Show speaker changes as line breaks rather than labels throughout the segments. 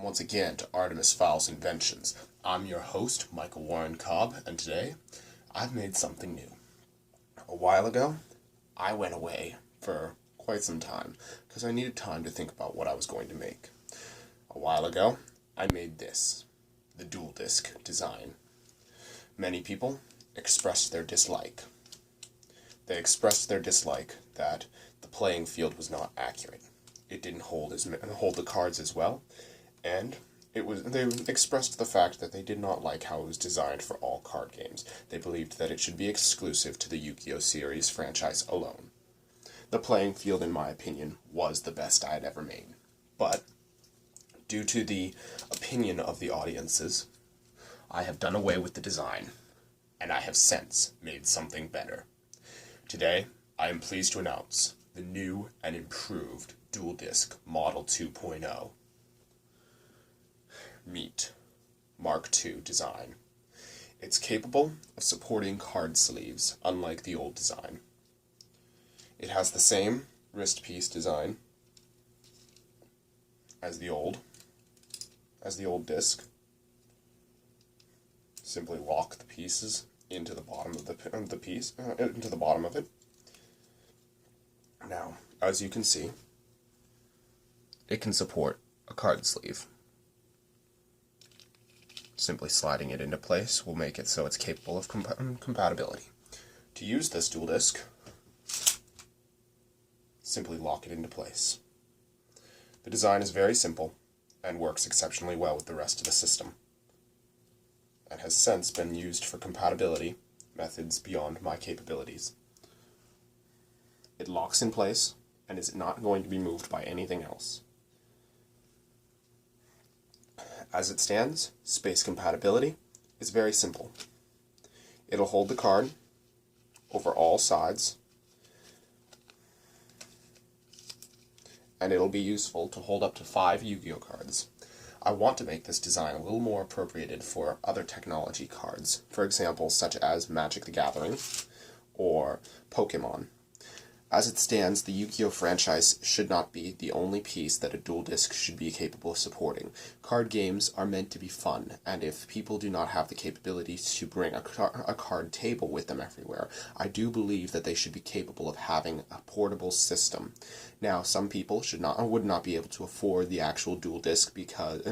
once again to Artemis, Fowl's Inventions. I'm your host, Michael Warren Cobb, and today I've made something new. A while ago, I went away for quite some time because I needed time to think about what I was going to make. A while ago, I made this, the dual disc design. Many people expressed their dislike. They expressed their dislike that the playing field was not accurate. It didn't hold the cards as well, and they expressed the fact that they did not like how it was designed for all card games. They believed that it should be exclusive to the Yu-Gi-Oh! Series franchise alone. The playing field, in my opinion, was the best I had ever made. But, due to the opinion of the audiences, I have done away with the design, and I have since made something better. Today, I am pleased to announce the new and improved Dual Disc Model 2.0. Meet Mark II design. It's capable of supporting card sleeves, unlike the old design. It has the same wrist piece design as the old disc. Simply lock the pieces into the bottom of the piece, into the bottom of it. Now, as you can see, it can support a card sleeve. Simply sliding it into place will make it so it's capable of compatibility. To use this dual disc, simply lock it into place. The design is very simple and works exceptionally well with the rest of the system, and has since been used for compatibility methods beyond my capabilities. It locks in place and is not going to be moved by anything else. As it stands, space compatibility is very simple. It'll hold the card over all sides, and it'll be useful to hold up to 5 Yu-Gi-Oh cards. I want to make this design a little more appropriated for other technology cards, for example, such as Magic the Gathering or Pokemon. As it stands, the Yu-Gi-Oh franchise should not be the only piece that a dual disc should be capable of supporting. Card games are meant to be fun, and if people do not have the capability to bring a card table with them everywhere, I do believe that they should be capable of having a portable system. Now, some people would not be able to afford the actual dual disc because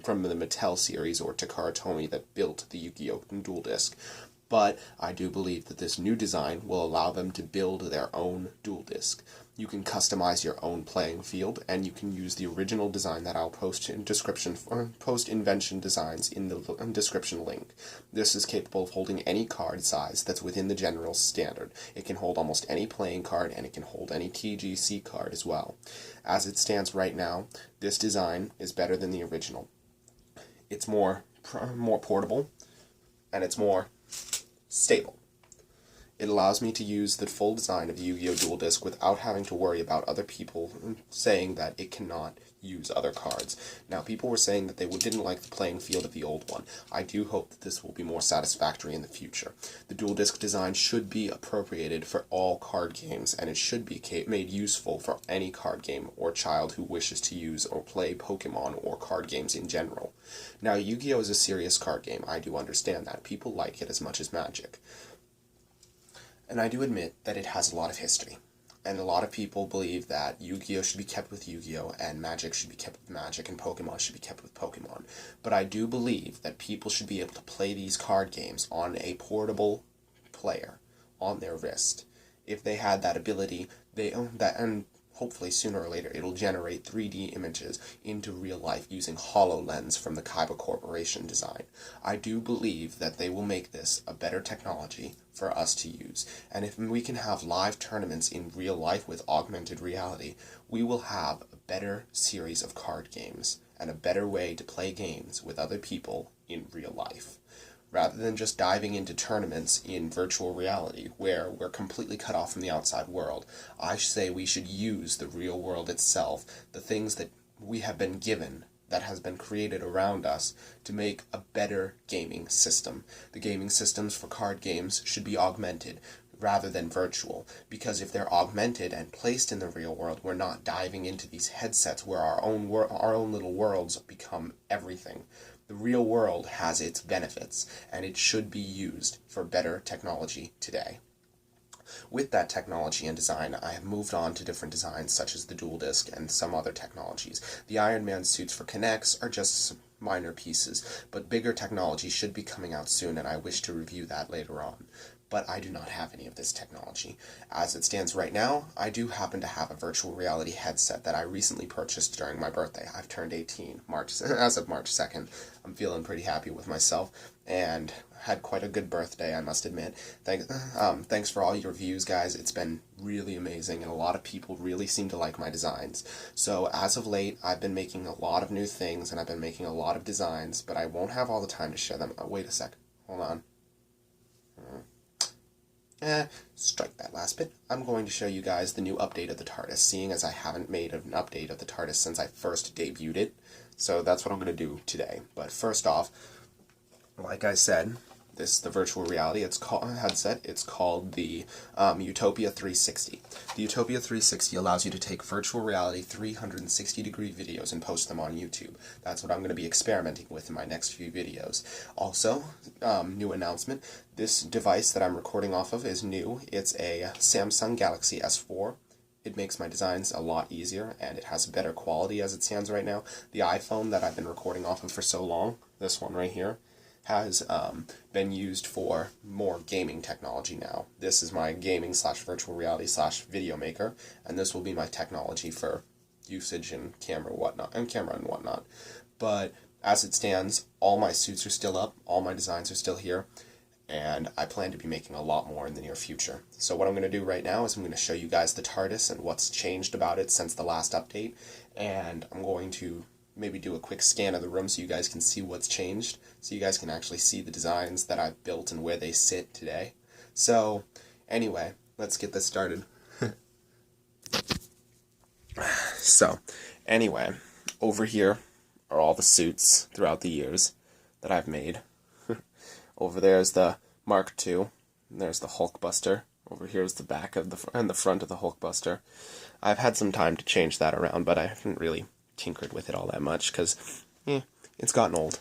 from the Mattel series or Takara Tomy that built the Yu-Gi-Oh dual disc. But I do believe that this new design will allow them to build their own dual disc. You can customize your own playing field, and you can use the original design that I'll post invention designs in the description link. This is capable of holding any card size that's within the general standard. It can hold almost any playing card, and it can hold any TGC card as well. As it stands right now, this design is better than the original. It's more portable, and it's more stable. It allows me to use the full design of the Yu-Gi-Oh! Dual Disc without having to worry about other people saying that it cannot use other cards. Now, people were saying that they didn't like the playing field of the old one. I do hope that this will be more satisfactory in the future. The dual disc design should be appropriated for all card games, and it should be made useful for any card game or child who wishes to use or play Pokemon or card games in general. Now, Yu-Gi-Oh! Is a serious card game. I do understand that. People like it as much as Magic. And I do admit that it has a lot of history. And a lot of people believe that Yu-Gi-Oh! Should be kept with Yu-Gi-Oh! And Magic should be kept with Magic, and Pokemon should be kept with Pokemon. But I do believe that people should be able to play these card games on a portable player, on their wrist. If they had that ability, and hopefully sooner or later it'll generate 3D images into real life using HoloLens from the Cobb Corporation design. I do believe that they will make this a better technology for us to use. And if we can have live tournaments in real life with augmented reality, we will have a better series of card games and a better way to play games with other people in real life, rather than just diving into tournaments in virtual reality where we're completely cut off from the outside world. I say we should use the real world itself, the things that we have been given, that has been created around us, to make a better gaming system. The gaming systems for card games should be augmented. rather than virtual, because if they're augmented and placed in the real world, we're not diving into these headsets where our own little worlds become everything. The real world has its benefits, and it should be used for better technology today. With that technology and design, I have moved on to different designs such as the dual disc and some other technologies. The Iron Man suits for Kinects are just minor pieces, but bigger technology should be coming out soon, and I wish to review that later on. But I do not have any of this technology. As it stands right now, I do happen to have a virtual reality headset that I recently purchased during my birthday. I've turned 18 as of March 2nd. I'm feeling pretty happy with myself, and had quite a good birthday, I must admit. Thanks for all your views, guys. It's been really amazing, and a lot of people really seem to like my designs. So as of late, I've been making a lot of new things, and I've been making a lot of designs, but I won't have all the time to share them. Oh, wait a sec. Hold on. Strike that last bit. I'm going to show you guys the new update of the TARDIS, seeing as I haven't made an update of the TARDIS since I first debuted it. So that's what I'm going to do today. But first off, like I said, this is the virtual reality headset. It's called the Utopia 360. The Utopia 360 allows you to take virtual reality 360-degree videos and post them on YouTube. That's what I'm going to be experimenting with in my next few videos. Also, new announcement, this device that I'm recording off of is new. It's a Samsung Galaxy S4. It makes my designs a lot easier, and it has better quality as it stands right now. The iPhone that I've been recording off of for so long, this one right here, has been used for more gaming technology now. This is my gaming / virtual reality / video maker, and this will be my technology for usage and camera and whatnot. But as it stands, all my suits are still up, all my designs are still here, and I plan to be making a lot more in the near future. So what I'm going to do right now is I'm going to show you guys the TARDIS and what's changed about it since the last update, and I'm going to maybe do a quick scan of the room so you guys can see what's changed, so you guys can actually see the designs that I've built and where they sit today. So, anyway, let's get this started. So, anyway, over here are all the suits throughout the years that I've made. Over there is the Mark II, and there's the Hulkbuster. Over here is the back of the front of the Hulkbuster. I've had some time to change that around, but I haven't really tinkered with it all that much because it's gotten old.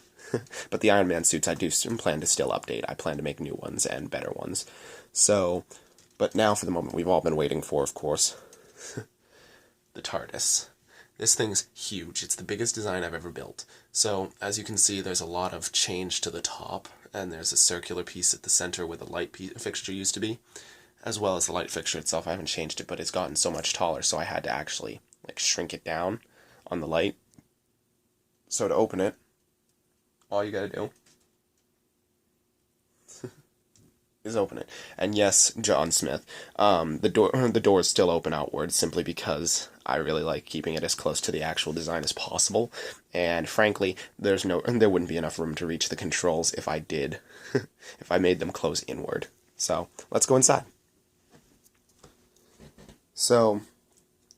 But the Iron Man suits I do plan to still update. I plan to make new ones and better ones. So, but now for the moment we've all been waiting for, of course, the TARDIS. This thing's huge. It's the biggest design I've ever built. So, as you can see, there's a lot of change to the top, and there's a circular piece at the center where the light fixture used to be, as well as the light fixture itself. I haven't changed it, but it's gotten so much taller, so I had to actually shrink it down on the light. So to open it, all you gotta do is open it. And yes, John Smith, the door is still open outward simply because I really like keeping it as close to the actual design as possible. And frankly, there wouldn't be enough room to reach the controls if I did, if I made them close inward. So let's go inside. So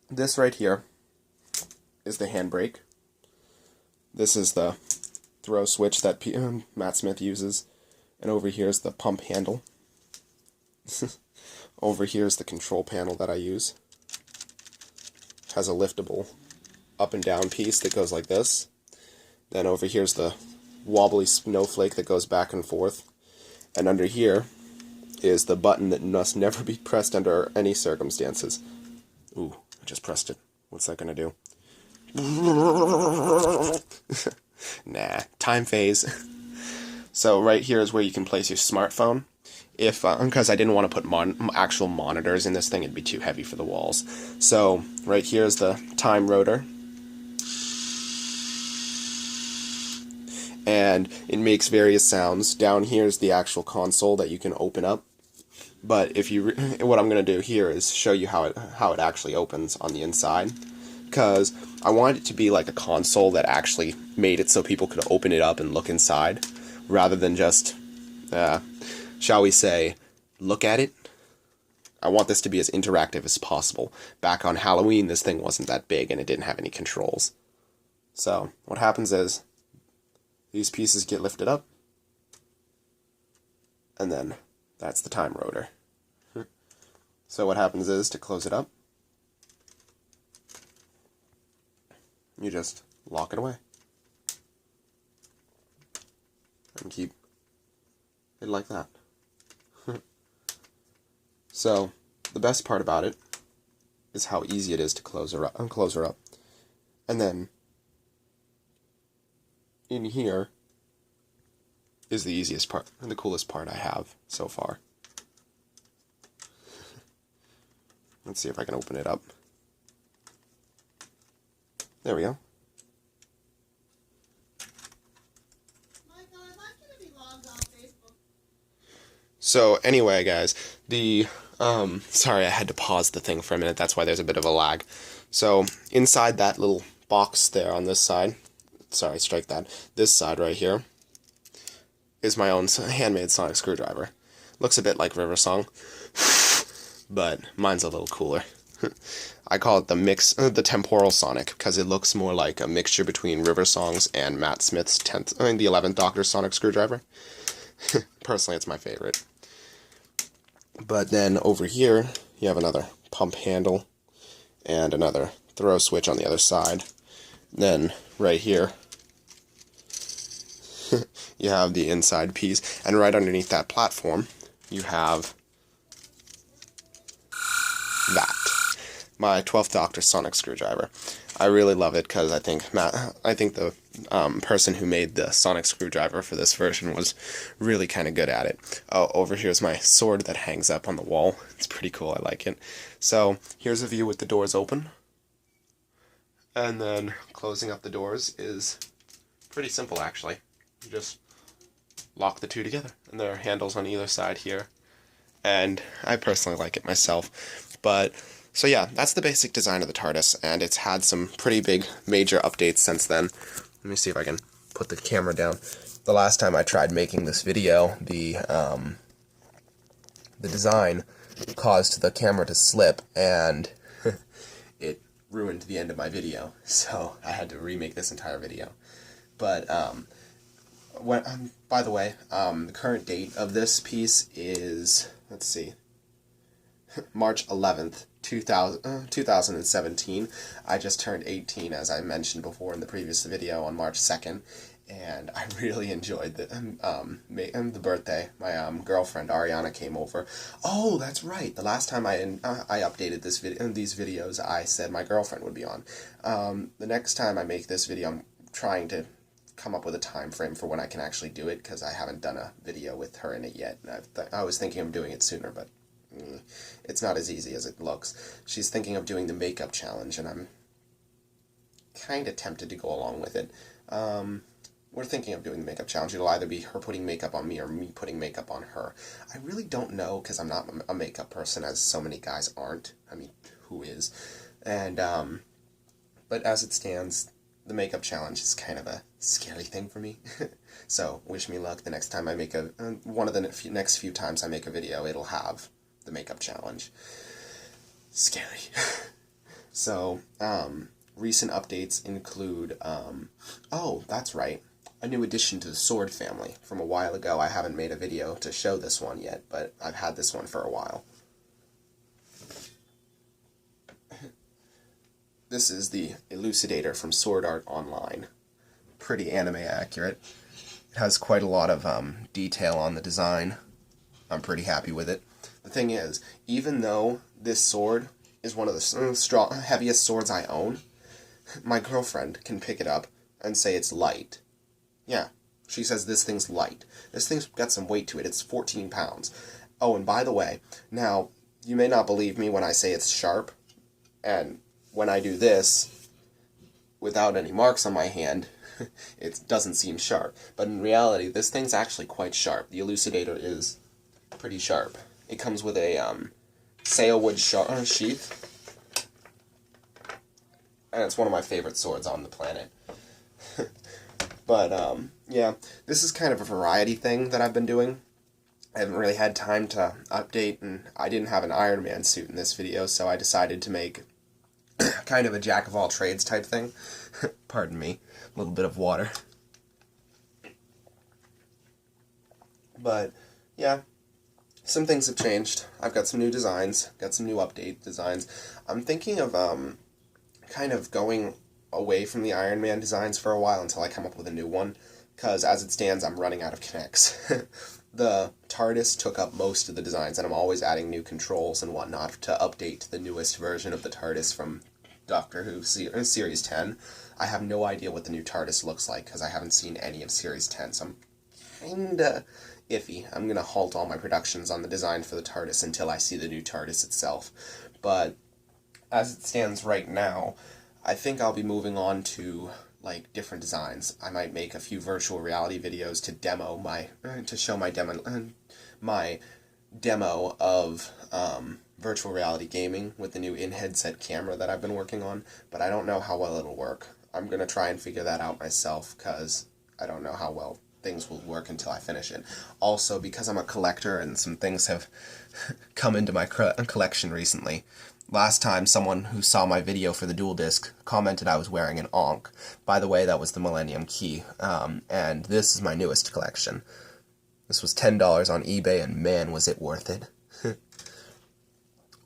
this right here is the handbrake. This is the throw switch that Matt Smith uses. And over here is the pump handle. Over here is the control panel that I use. It has a liftable up and down piece that goes like this. Then over here's the wobbly snowflake that goes back and forth. And under here is the button that must never be pressed under any circumstances. Ooh, I just pressed it. What's that gonna do? Nah, time phase. So right here is where you can place your smartphone. If because I didn't want to put actual monitors in this thing, it'd be too heavy for the walls. So right here is the time rotor, and it makes various sounds. Down here is the actual console that you can open up. But if you, what I'm gonna do here is show you how it actually opens on the inside, because I wanted it to be like a console that actually made it so people could open it up and look inside, rather than just, shall we say, look at it. I want this to be as interactive as possible. Back on Halloween, this thing wasn't that big and it didn't have any controls. So what happens is these pieces get lifted up, and then that's the time rotor. So what happens is, to close it up, you just lock it away. And keep it like that. So, the best part about it is how easy it is to close her up. And then, in here is the easiest part, and the coolest part I have so far. Let's see if I can open it up. There we go. So anyway, guys, sorry, I had to pause the thing for a minute. That's why there's a bit of a lag. So inside that little box there on this side, sorry, strike that. This side right here is my own handmade sonic screwdriver. Looks a bit like River Song, but mine's a little cooler. I call it the temporal sonic, because it looks more like a mixture between River Song's and Matt Smith's the 11th Doctor sonic screwdriver. Personally, it's my favorite. But then over here, you have another pump handle and another throw switch on the other side. Then right here, you have the inside piece, and right underneath that platform, you have that. My 12th Doctor sonic screwdriver. I really love it because I think the person who made the sonic screwdriver for this version was really kind of good at it. Oh, over here's my sword that hangs up on the wall. It's pretty cool. I like it. So here's a view with the doors open. And then closing up the doors is pretty simple, actually. You just lock the two together, and there are handles on either side here. And I personally like it myself. But so yeah, that's the basic design of the TARDIS, and it's had some pretty big major updates since then. Let me see if I can put the camera down. The last time I tried making this video, the design caused the camera to slip, and it ruined the end of my video, so I had to remake this entire video. But by the way, the current date of this piece is, let's see, March 11th, 2017. I just turned 18, as I mentioned before in the previous video, on March 2nd, and I really enjoyed the birthday. My girlfriend Ariana came over. Oh, that's right. The last time I updated these videos, I said my girlfriend would be on. The next time I make this video, I'm trying to come up with a time frame for when I can actually do it, because I haven't done a video with her in it yet. I was thinking of doing it sooner, but it's not as easy as it looks. She's thinking of doing the makeup challenge, and I'm kind of tempted to go along with it. We're thinking of doing the makeup challenge. It'll either be her putting makeup on me or me putting makeup on her. I really don't know, because I'm not a makeup person, as so many guys aren't. I mean, who is? And, but as it stands, the makeup challenge is kind of a scary thing for me. So, wish me luck. The next time I make one of the next few times I make a video, it'll have the makeup challenge. Scary. So, recent updates include, oh, that's right, a new addition to the sword family. From a while ago, I haven't made a video to show this one yet, but I've had this one for a while. This is the Elucidator from Sword Art Online. Pretty anime accurate. It has quite a lot of detail on the design. I'm pretty happy with it. The thing is, even though this sword is one of the heaviest swords I own, my girlfriend can pick it up and say it's light. Yeah, she says this thing's light. This thing's got some weight to it. It's 14 pounds. Oh, and by the way, now, you may not believe me when I say it's sharp, and when I do this, without any marks on my hand, it doesn't seem sharp. But in reality, this thing's actually quite sharp. The Elucidator is pretty sharp. It comes with a sailwood sheath, and it's one of my favorite swords on the planet. But, yeah, this is kind of a variety thing that I've been doing. I haven't really had time to update, and I didn't have an Iron Man suit in this video, so I decided to make kind of a jack-of-all-trades type thing. Pardon me, a little bit of water. But, yeah, some things have changed. I've got some new designs, got some new update designs. I'm thinking of kind of going away from the Iron Man designs for a while until I come up with a new one, because as it stands, I'm running out of connects. The TARDIS took up most of the designs, and I'm always adding new controls and whatnot to update the newest version of the TARDIS from Doctor Who Series 10. I have no idea what the new TARDIS looks like, because I haven't seen any of Series 10, so I'm kinda iffy. I'm gonna halt all my productions on the design for the TARDIS until I see the new TARDIS itself. But as it stands right now, I think I'll be moving on to like different designs. I might make a few virtual reality videos to show my demo of virtual reality gaming with the new in-headset camera that I've been working on, but I don't know how well it'll work. I'm going to try and figure that out myself, because I don't know how well things will work until I finish it. Also, because I'm a collector and some things have come into my collection recently. Last time, someone who saw my video for the dual disc commented I was wearing an Ankh. By the way, that was the Millennium Key, and this is my newest collection. This was $10 on eBay, and man, was it worth it.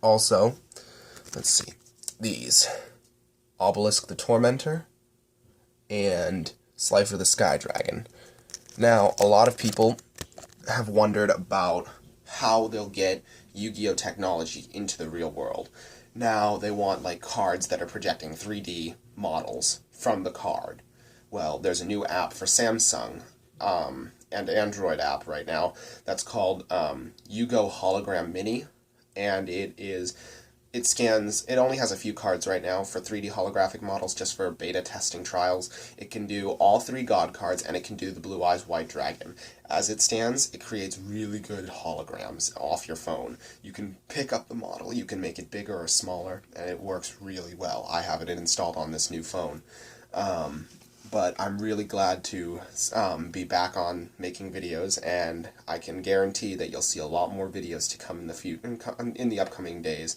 Also, let's see, these. Obelisk the Tormentor, and Slifer the Sky Dragon. Now, a lot of people have wondered about how they'll get Yu-Gi-Oh! Technology into the real world. Now, they want, like, cards that are projecting 3D models from the card. Well, there's a new app for Samsung, and Android app right now, that's called Yu-Gi-Oh! Hologram Mini, and it only has a few cards right now for 3D holographic models, just for beta testing trials. It can do all 3 God cards, and it can do the Blue Eyes White Dragon. As it stands, it creates really good holograms off your phone. You can pick up the model, you can make it bigger or smaller, and it works really well. I have it installed on this new phone. But I'm really glad to be back on making videos, and I can guarantee that you'll see a lot more videos to come in the upcoming days.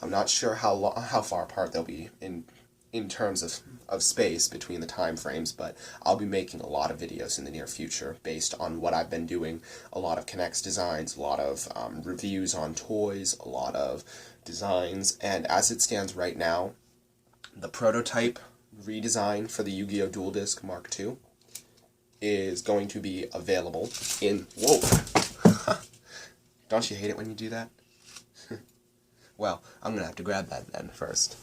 I'm not sure how far apart they'll be in terms of space between the time frames, but I'll be making a lot of videos in the near future based on what I've been doing. A lot of Connects designs, a lot of reviews on toys, a lot of designs, and as it stands right now, the prototype redesign for the Yu-Gi-Oh! Dual Disc Mark II is going to be available in... Whoa! Don't you hate it when you do that? Well, I'm going to have to grab that then first.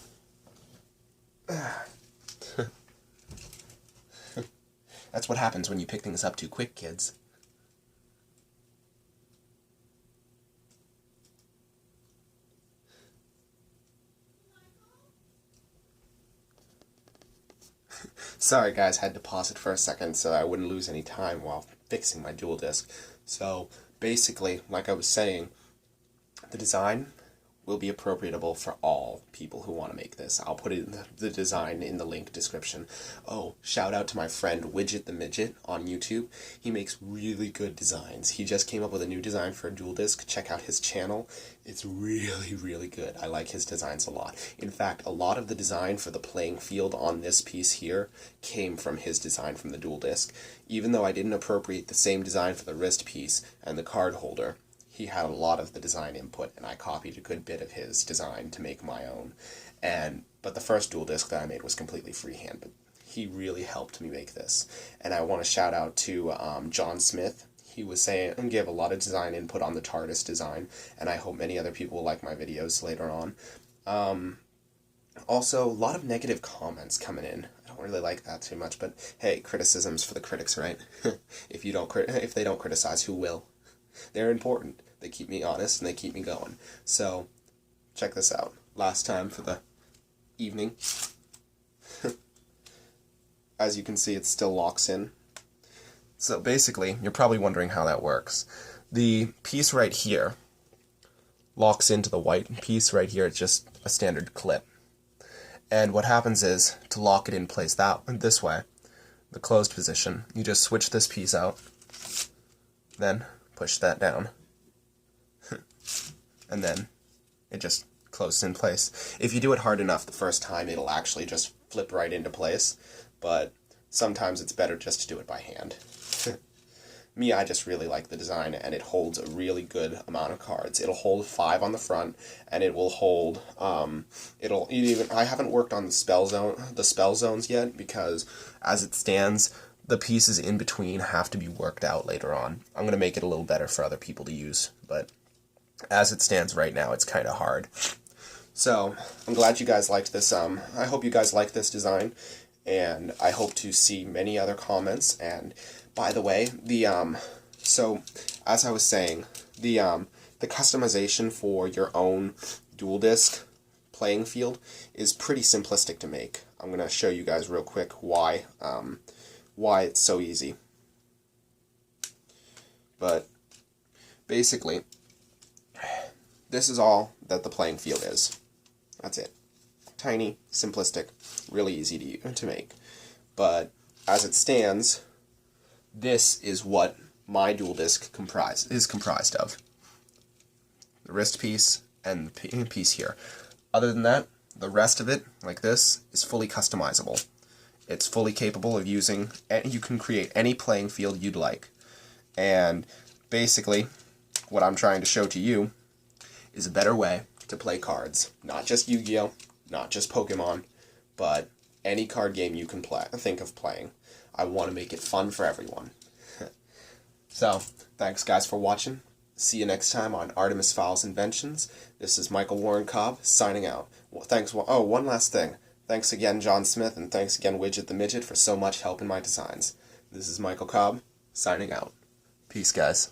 That's what happens when you pick things up too quick, kids. Sorry guys, had to pause it for a second so I wouldn't lose any time while fixing my dual disc. So basically, like I was saying, the design will be appropriatable for all people who want to make this. I'll put the design in the link description. Oh, shout out to my friend Widget the Midget on YouTube. He makes really good designs. He just came up with a new design for a dual disc. Check out his channel. It's really, really good. I like his designs a lot. In fact, a lot of the design for the playing field on this piece here came from his design from the dual disc. Even though I didn't appropriate the same design for the wrist piece and the card holder, he had a lot of the design input, and I copied a good bit of his design to make my own. But the first dual disc that I made was completely freehand, but he really helped me make this. And I want to shout out to John Smith. He was saying and gave a lot of design input on the TARDIS design, and I hope many other people will like my videos later on. Also, a lot of negative comments coming in. I don't really like that too much, but hey, criticism's for the critics, right? If they don't criticize, who will? They're important. They keep me honest and they keep me going. So, check this out. Last time for the evening. As you can see, it still locks in. So basically, you're probably wondering how that works. The piece right here locks into the white piece right here. It's just a standard clip. And what happens is, to lock it in place this way, the closed position, you just switch this piece out, then push that down, and then it just closes in place. If you do it hard enough the first time, it'll actually just flip right into place, but sometimes it's better just to do it by hand. I just really like the design, and it holds a really good amount of cards. It'll hold 5 on the front, and it will hold, I haven't worked on the spell zones yet, because as it stands, the pieces in between have to be worked out later on. I'm going to make it a little better for other people to use, but as it stands right now, it's kind of hard. So, I'm glad you guys liked this. I hope you guys like this design, and I hope to see many other comments. And by the way, so as I was saying, the customization for your own dual disc playing field is pretty simplistic to make. I'm gonna show you guys real quick why it's so easy. But basically, this is all that the playing field is. That's it. Tiny, simplistic, really easy to make. But as it stands, this is what my dual disc is comprised of. The wrist piece and the piece here. Other than that, the rest of it, like this, is fully customizable. It's fully capable of using, and you can create any playing field you'd like. And basically, what I'm trying to show to you is a better way to play cards. Not just Yu-Gi-Oh!, not just Pokemon, but any card game you can think of playing. I want to make it fun for everyone. So, thanks guys for watching. See you next time on Artemis, Fowl's Inventions. This is Michael Warren Cobb, signing out. Well, thanks. Oh, one last thing. Thanks again, John Smith, and thanks again, Widget the Midget, for so much help in my designs. This is Michael Cobb, signing out. Peace, guys.